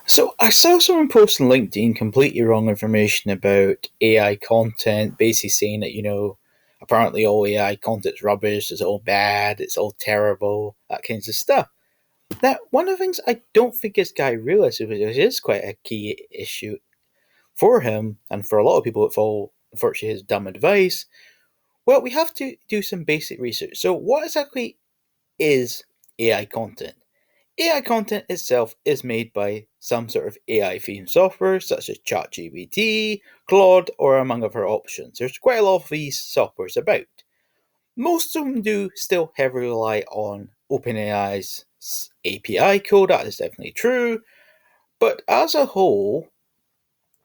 So I saw someone post on LinkedIn completely wrong information about AI content, basically saying that, apparently all AI content's rubbish, it's all bad, it's all terrible, that kinds of stuff. Now, one of the things I don't think this guy realizes, which is quite a key issue for him and for a lot of people that follow virtually his dumb advice, well, we have to do some basic research. So what exactly is AI content? AI content itself is made by some sort of AI themed software such as ChatGPT, Claude, or among other options. There's quite a lot of these softwares about. Most of them do still heavily rely on OpenAI's API code, that is definitely true, but as a whole,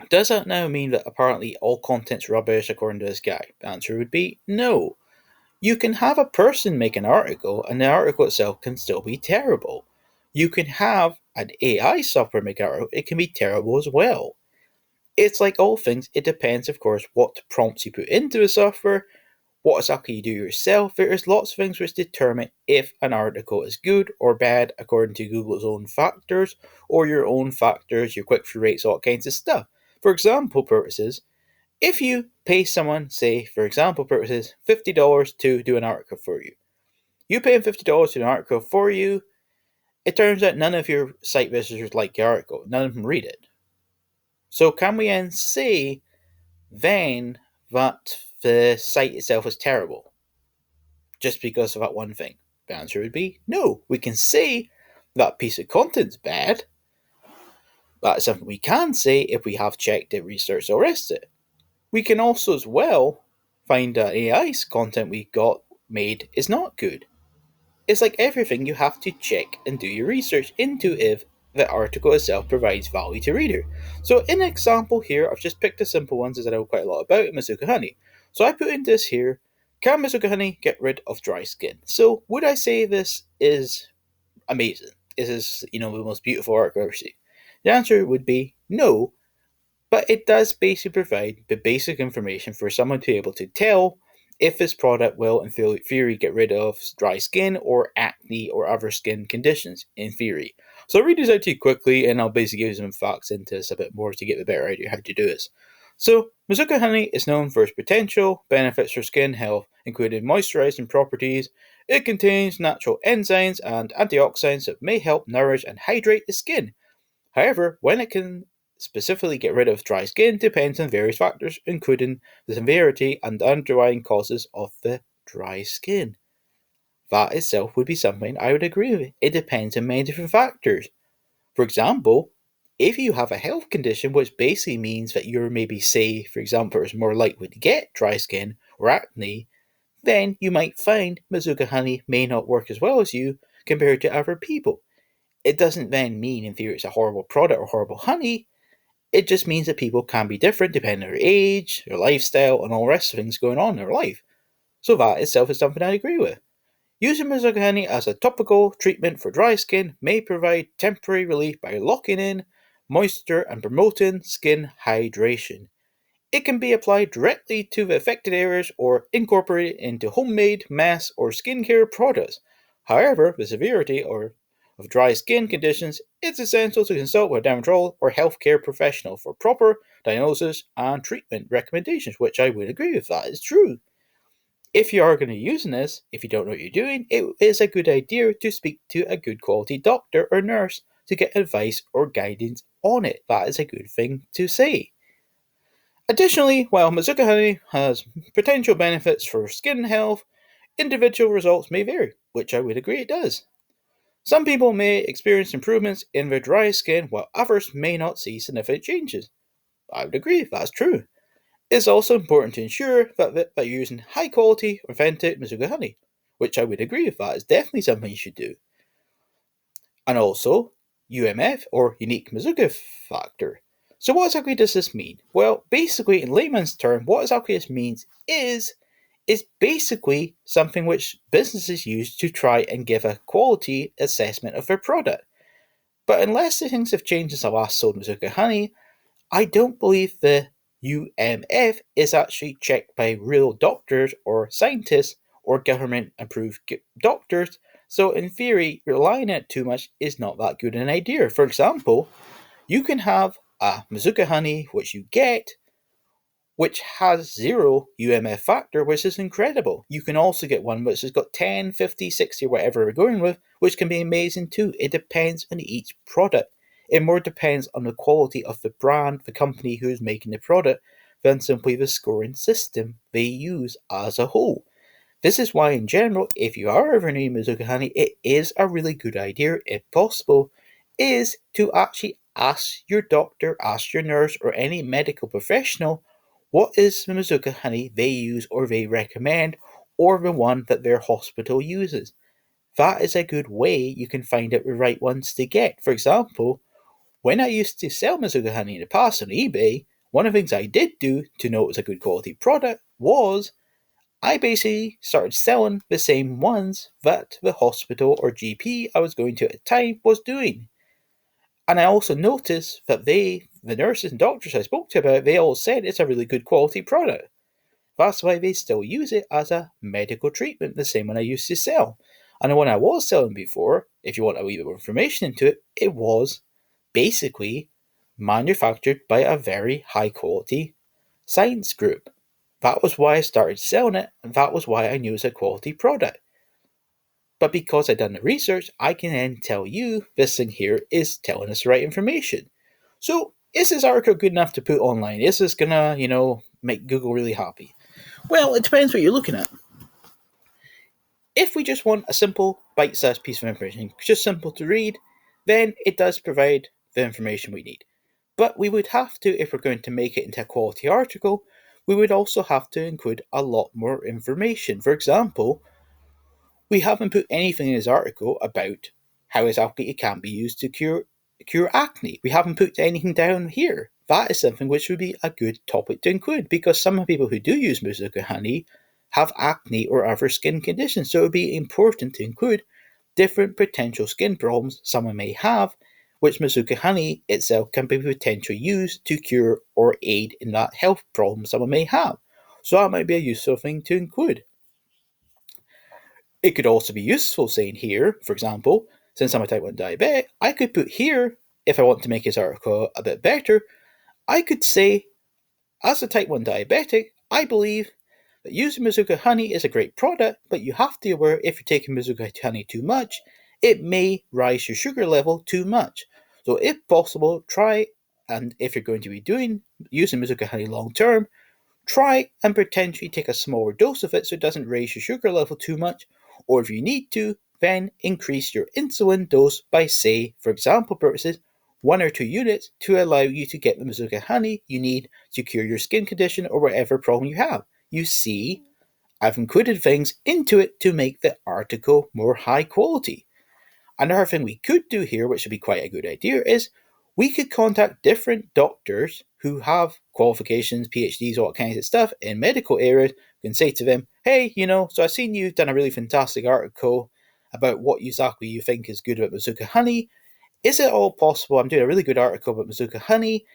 does that now mean that apparently all content's rubbish according to this guy? The answer would be no. You can have a person make an article, and the article itself can still be terrible. You can have an AI software make an article, it can be terrible as well. It's like all things, it depends, of course, what prompts you put into the software, what exactly you do yourself. There's lots of things which determine if an article is good or bad according to Google's own factors, or your own factors, your click through rates, all kinds of stuff. For example purposes, if you pay someone, say, for example purposes, $50 to do an article for you, you pay them $50 to do an article for you, it turns out none of your site visitors like your article, none of them read it. So can we then say then that the site itself is terrible just because of that one thing? The answer would be no. We can say that piece of content's bad. That's something we can say if we have checked it, researched, or rest it. We can also as well find that AI's content we got made is not good. It's like everything, you have to check and do your research into if the article itself provides value to reader. So in an example here, I've just picked the simple ones as I know quite a lot about Mazuka Honey. So I put in this here, can Mazuka Honey get rid of dry skin? So would I say this is amazing? Is this, the most beautiful article I've ever seen? The answer would be no, but it does basically provide the basic information for someone to be able to tell if this product will, in theory, get rid of dry skin or acne or other skin conditions, in theory. So I'll read these out to you quickly, and I'll basically give you some facts into this a bit more to get a better idea how to do this. So, Mazuka honey is known for its potential benefits for skin health, including moisturizing properties. It contains natural enzymes and antioxidants that may help nourish and hydrate the skin. However, when it can specifically get rid of dry skin depends on various factors, including the severity and underlying causes of the dry skin. That itself would be something I would agree with. It depends on many different factors. For example, if you have a health condition which basically means that you're maybe, say, for example, is more likely to get dry skin or acne, then you might find Mazuka honey may not work as well as you compared to other people. It doesn't then mean in theory it's a horrible product or horrible honey. It just means that people can be different depending on their age, their lifestyle, and all the rest of things going on in their life. So that itself is something I agree with. Using Mazuka honey as a topical treatment for dry skin may provide temporary relief by locking in moisture and promoting skin hydration. It can be applied directly to the affected areas or incorporated into homemade, mass, or skincare products. However, the severity of dry skin conditions, it's essential to consult with a dermatologist or healthcare professional for proper diagnosis and treatment recommendations, which I would agree with. That is true. If you are going to be using this, if you don't know what you're doing, it is a good idea to speak to a good quality doctor or nurse to get advice or guidance on it. That is a good thing to say. Additionally, while Mazuka honey has potential benefits for skin health, individual results may vary, which I would agree it does. Some people may experience improvements in their dry skin while others may not see significant changes. I would agree, that's true. It's also important to ensure that you're using high quality, authentic Mazuka honey, which I would agree with, that is definitely something you should do. And also, UMF, or unique Mazuka factor. So what exactly does this mean? Well, basically, in layman's term, what exactly this means is basically something which businesses use to try and give a quality assessment of their product. But unless the things have changed since I last sold Mazuka honey, I don't believe the UMF is actually checked by real doctors or scientists or government approved doctors. So in theory, relying on it too much is not that good an idea. For example, You can have a Mazuka honey, which you get, which has 0 UMF factor, which is incredible. You can also get one which has got 10, 50, 60, whatever we're going with, which can be amazing too. It depends on each product. It more depends on the quality of the brand, the company who's making the product, than simply the scoring system they use as a whole. This is why, in general, if you are ever needing Mazuka honey, it is a really good idea, if possible, is to actually ask your doctor, ask your nurse, or any medical professional what is the Mazuka honey they use or they recommend, or the one that their hospital uses. That is a good way you can find out the right ones to get. For example, when I used to sell Mazuka honey in the past on eBay, one of the things I did do to know it was a good quality product was I basically started selling the same ones that the hospital or GP I was going to at the time was doing. And I also noticed that the nurses and doctors I spoke to about it, they all said it's a really good quality product. That's why they still use it as a medical treatment, the same one I used to sell. And the one I was selling before, if you want a wee bit more information into it, it was basically manufactured by a very high quality science group. That was why I started selling it, and that was why I knew it was a quality product. But because I've done the research, I can then tell you this thing here is telling us the right information. So, is this article good enough to put online? Is this gonna, make Google really happy? Well, it depends what you're looking at. If we just want a simple, bite sized piece of information, just simple to read, then it does provide the information we need. But we would have to, if we're going to make it into a quality article, we would also have to include a lot more information. For example, we haven't put anything in this article about how exactly it can be used to cure acne. We haven't put anything down here. That is something which would be a good topic to include because some people who do use Mazuka honey have acne or other skin conditions. So it would be important to include different potential skin problems someone may have, which Mazuka honey itself can be potentially used to cure or aid in that health problem someone may have. So that might be a useful thing to include. It could also be useful saying here, for example, since I'm a type 1 diabetic, I could put here, if I want to make this article a bit better, I could say, as a type 1 diabetic, I believe that using Mazuka honey is a great product, but you have to be aware if you're taking Mazuka honey too much, it may rise your sugar level too much. So if possible, try, and if you're going to be using Mazuka honey long term, try and potentially take a smaller dose of it so it doesn't raise your sugar level too much, or if you need to, then increase your insulin dose by, say, for example purposes, 1 or 2 units to allow you to get the Mazuka honey you need to cure your skin condition or whatever problem you have. You see, I've included things into it to make the article more high quality. Another thing we could do here, which would be quite a good idea, is we could contact different doctors who have qualifications, PhDs, all kinds of stuff in medical areas, and say to them, hey, so I've seen you've done a really fantastic article about what exactly you think is good about Mazuka honey. Is it all possible? I'm doing a really good article about Mazuka honey.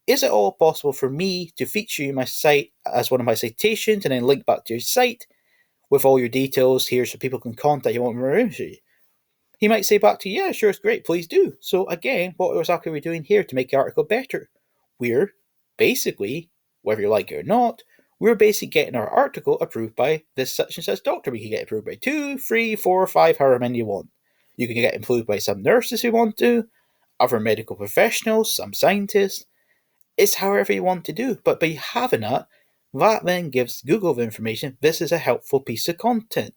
Is it all possible for me to feature you in my site as one of my citations and then link back to your site with all your details here so people can contact you on more information? He might say back to you, yeah, sure, it's great, please do. So again, what exactly are we doing here to make the article better? We're basically, whether you like it or not, we're basically getting our article approved by this such and such doctor. We can get approved by 2, 3, 4, 5, however many you want. You can get approved by some nurses who want to, other medical professionals, some scientists. It's however you want to do. But by having that then gives Google the information this is a helpful piece of content.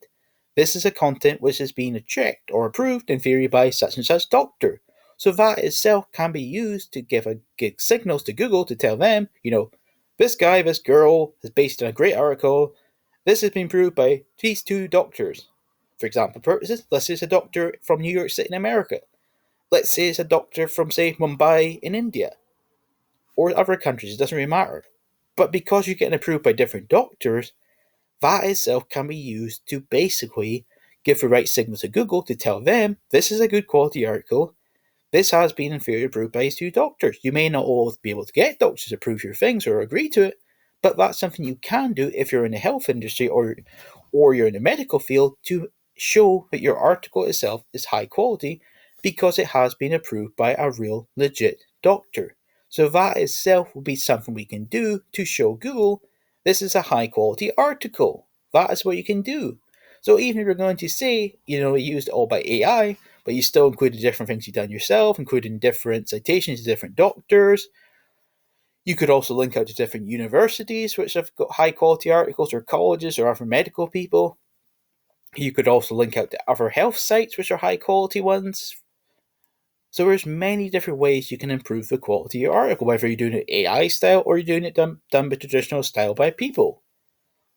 This is a content which has been checked or approved in theory by such and such doctor. So that itself can be used to give signals to Google to tell them, this guy, this girl is based on a great article. This has been proved by these 2 doctors. For example purposes, let's say it's a doctor from New York City in America. Let's say it's a doctor from, say, Mumbai in India or other countries, it doesn't really matter. But because you're getting approved by different doctors, that itself can be used to basically give the right signal to Google to tell them this is a good quality article. This has been in theory approved by these 2 doctors. You may not always be able to get doctors to approve your things or agree to it, but that's something you can do if you're in the health industry or you're in the medical field to show that your article itself is high quality because it has been approved by a real legit doctor. So that itself will be something we can do to show Google this is a high quality article. That is what you can do. So even if you're going to say, you used it all by AI, but you still included different things you've done yourself, including different citations to different doctors. You could also link out to different universities which have got high quality articles, or colleges, or other medical people. You could also link out to other health sites which are high quality ones. So there's many different ways you can improve the quality of your article, whether you're doing it AI style or you're doing it done by traditional style by people.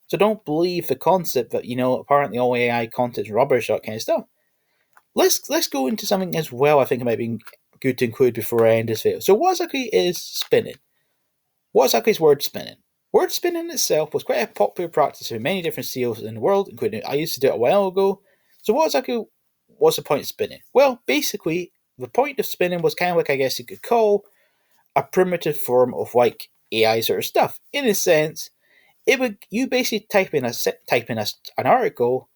So don't believe the concept that, apparently all AI content is rubbish, that kind of stuff. Let's go into something as well I think it might be good to include before I end this video. So what exactly is spinning? What exactly is word spinning? Word spinning itself was quite a popular practice in many different CEOs in the world, including I used to do it a while ago. So what exactly was the point of spinning? Well, basically, the point of spinning was kind of like, I guess you could call, a primitive form of like AI sort of stuff. In a sense, you basically type in an article,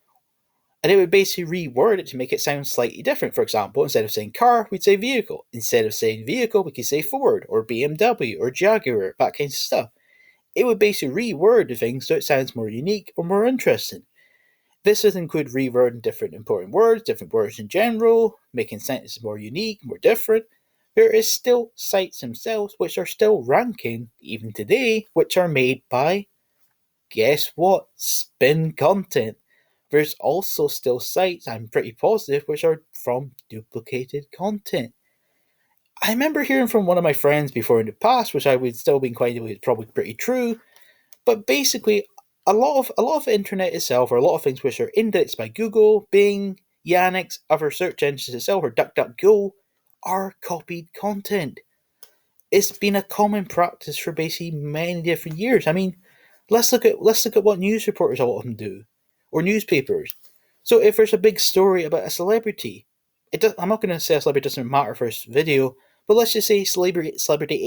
and it would basically reword it to make it sound slightly different. For example, instead of saying car, we'd say vehicle. Instead of saying vehicle, we could say Ford or BMW or Jaguar, that kind of stuff. It would basically reword the thing so it sounds more unique or more interesting. This would include rewording different important words, different words in general, making sentences more unique, more different. There is still sites themselves which are still ranking, even today, which are made by, guess what, spin content. There's also still sites, I'm pretty positive, which are from duplicated content. I remember hearing from one of my friends before in the past, which I would still be inclined to believe is probably pretty true, but basically, a lot of the internet itself, or a lot of things which are indexed by Google, Bing, Yandex, other search engines itself, or DuckDuckGo, are copied content. It's been a common practice for basically many different years. I mean, let's look at what news reporters, a lot of them do, or newspapers. So if there's a big story about a celebrity, I'm not going to say a celebrity doesn't matter for this video, but let's just say celebrity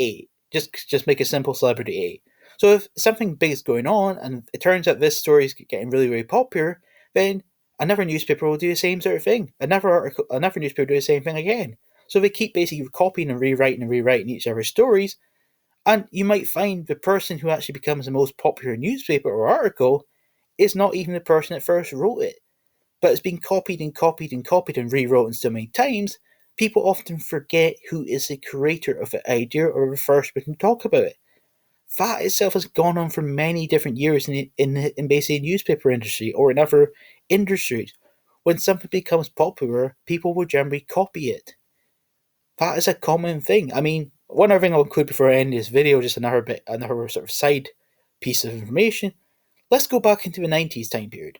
A. Just make a simple celebrity A. So if something big is going on and it turns out this story is getting really, really popular, then another newspaper will do the same sort of thing. Another newspaper will do the same thing again. So they keep basically copying and rewriting each other's stories, and you might find the person who actually becomes the most popular newspaper or article is not even the person that first wrote it, but it's been copied and copied and copied and rewritten so many times, people often forget who is the creator of the idea or the first person to talk about it. That itself has gone on for many different years in basically the newspaper industry or in other industries. When something becomes popular, people will generally copy it. That is a common thing. I mean, one other thing I'll include before I end this video, just another sort of side piece of information. Let's go back into the 90s time period.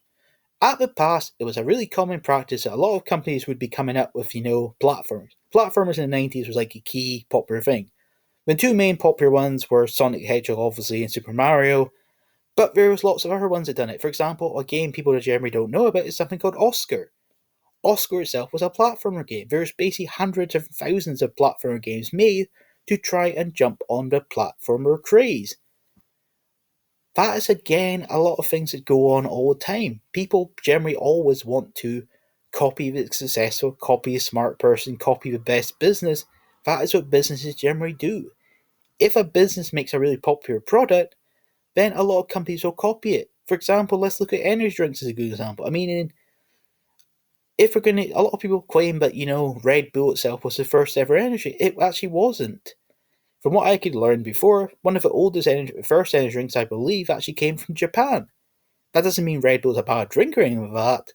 At the past, it was a really common practice that a lot of companies would be coming up with, platforms. Platformers in the 90s was like a key popular thing. The two main popular ones were Sonic the Hedgehog, obviously, and Super Mario, but there was lots of other ones that done it. For example, a game people generally don't know about is something called Oscar. Oscar itself was a platformer game. There's basically hundreds of thousands of platformer games made to try and jump on the platformer craze. That is again a lot of things that go on all the time. People generally always want to copy the successful, copy a smart person, copy the best business. That is what businesses generally do. If a business makes a really popular product, then a lot of companies will copy it. For example, let's look at energy drinks as a good example. I mean, if we're going to, a lot of people claim that, Red Bull itself was the first ever energy. It actually wasn't. From what I could learn before, one of the first energy drinks, I believe, actually came from Japan. That doesn't mean Red Bull's a bad drink or anything like that.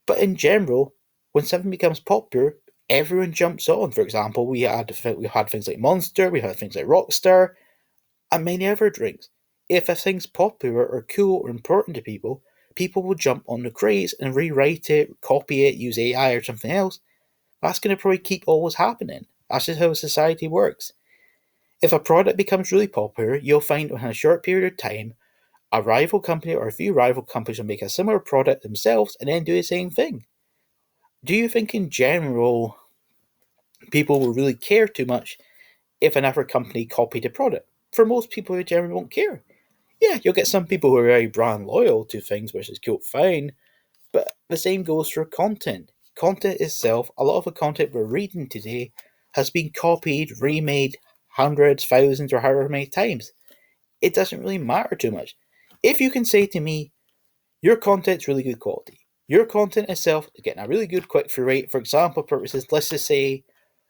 But in general, when something becomes popular, everyone jumps on. For example, we had things like Monster, we had things like Rockstar, and many other drinks. If a thing's popular or cool or important to people, people will jump on the craze and rewrite it, copy it, use AI or something else. That's going to probably keep always happening. That's just how society works. If a product becomes really popular, you'll find in a short period of time, a rival company or a few rival companies will make a similar product themselves and then do the same thing. Do you think in general people will really care too much if another company copied a product? For most people, they generally won't care. Yeah, you'll get some people who are very brand loyal to things, which is cool, fine, but the same goes for content. Content itself, a lot of the content we're reading today has been copied, remade hundreds, thousands, or however many times. It doesn't really matter too much. If you can say to me, your content's really good quality, your content itself is getting a really good click-through rate, for example purposes, let's just say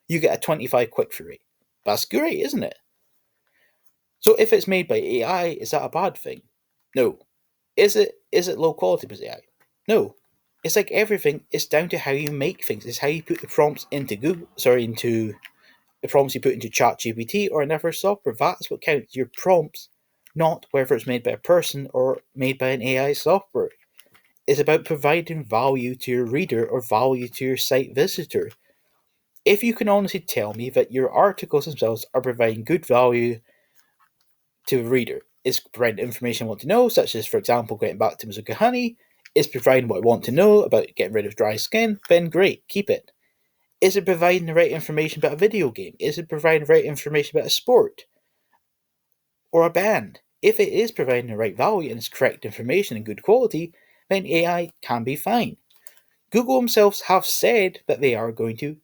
you get a 25 click-through rate. That's great, isn't it? So if it's made by AI, is that a bad thing? No. Is it low quality by AI? No. It's like everything, it's down to how you make things. It's how you put the prompts into into the prompts you put into ChatGPT or another software. That's what counts. Your prompts, not whether it's made by a person or made by an AI software. It's about providing value to your reader or value to your site visitor. If you can honestly tell me that your articles themselves are providing good value to the reader, is providing information I want to know, such as, for example, getting back to Mazuka Honey, is providing what I want to know about getting rid of dry skin, then great, keep it. Is it providing the right information about a video game? Is it providing the right information about a sport? Or a band? If it is providing the right value and it's correct information and good quality, then AI can be fine. Google themselves have said that they are going to,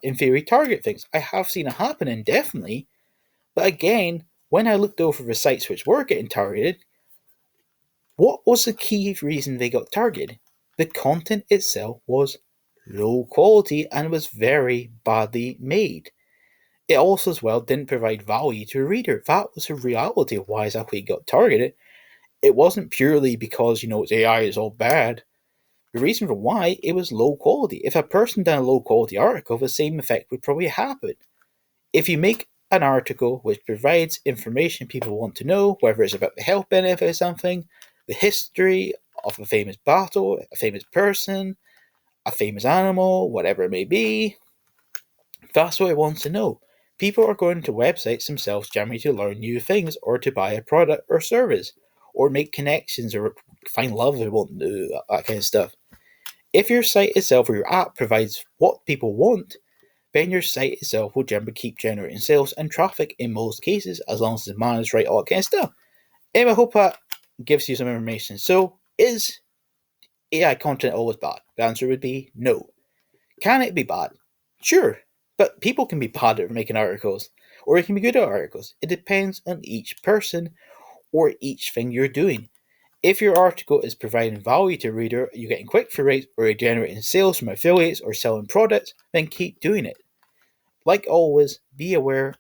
in theory, target things. I have seen it happen indefinitely, but again, when I looked over the sites which were getting targeted, what was the key reason they got targeted? The content itself was low quality and was very badly made. It also as well didn't provide value to a reader. That was the reality of why exactly it got targeted. It wasn't purely because, it's AI is all bad. The reason for why, it was low quality. If a person done a low quality article, the same effect would probably happen. If you make an article which provides information people want to know, whether it's about the health benefit of something, the history of a famous battle, a famous person, a famous animal, whatever it may be, that's what it wants to know. People are going to websites themselves generally to learn new things or to buy a product or service or make connections or find love if they want to do that kind of stuff. If your site itself or your app provides what people want, then your site itself will generally keep generating sales and traffic in most cases, as long as the demand is right, all that kind of stuff. And I hope that gives you some information. So, is AI content always bad? The answer would be no. Can it be bad? Sure, but people can be bad at making articles, or it can be good at articles. It depends on each person or each thing you're doing. If your article is providing value to a reader, you're getting click-through rates, or you're generating sales from affiliates or selling products, then keep doing it. Like always, be aware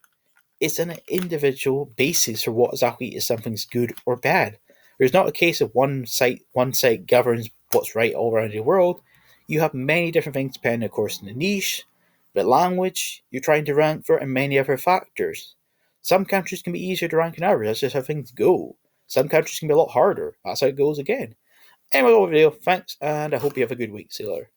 it's an individual basis for what exactly is something's good or bad. There's not a case of one site governs what's right all around the world. You have many different things depending, of course, on the niche, the language you're trying to rank for, and many other factors. Some countries can be easier to rank than others. That's just how things go. Some countries can be a lot harder. That's how it goes again. Anyway, overview. Thanks, and I hope you have a good week. See you later.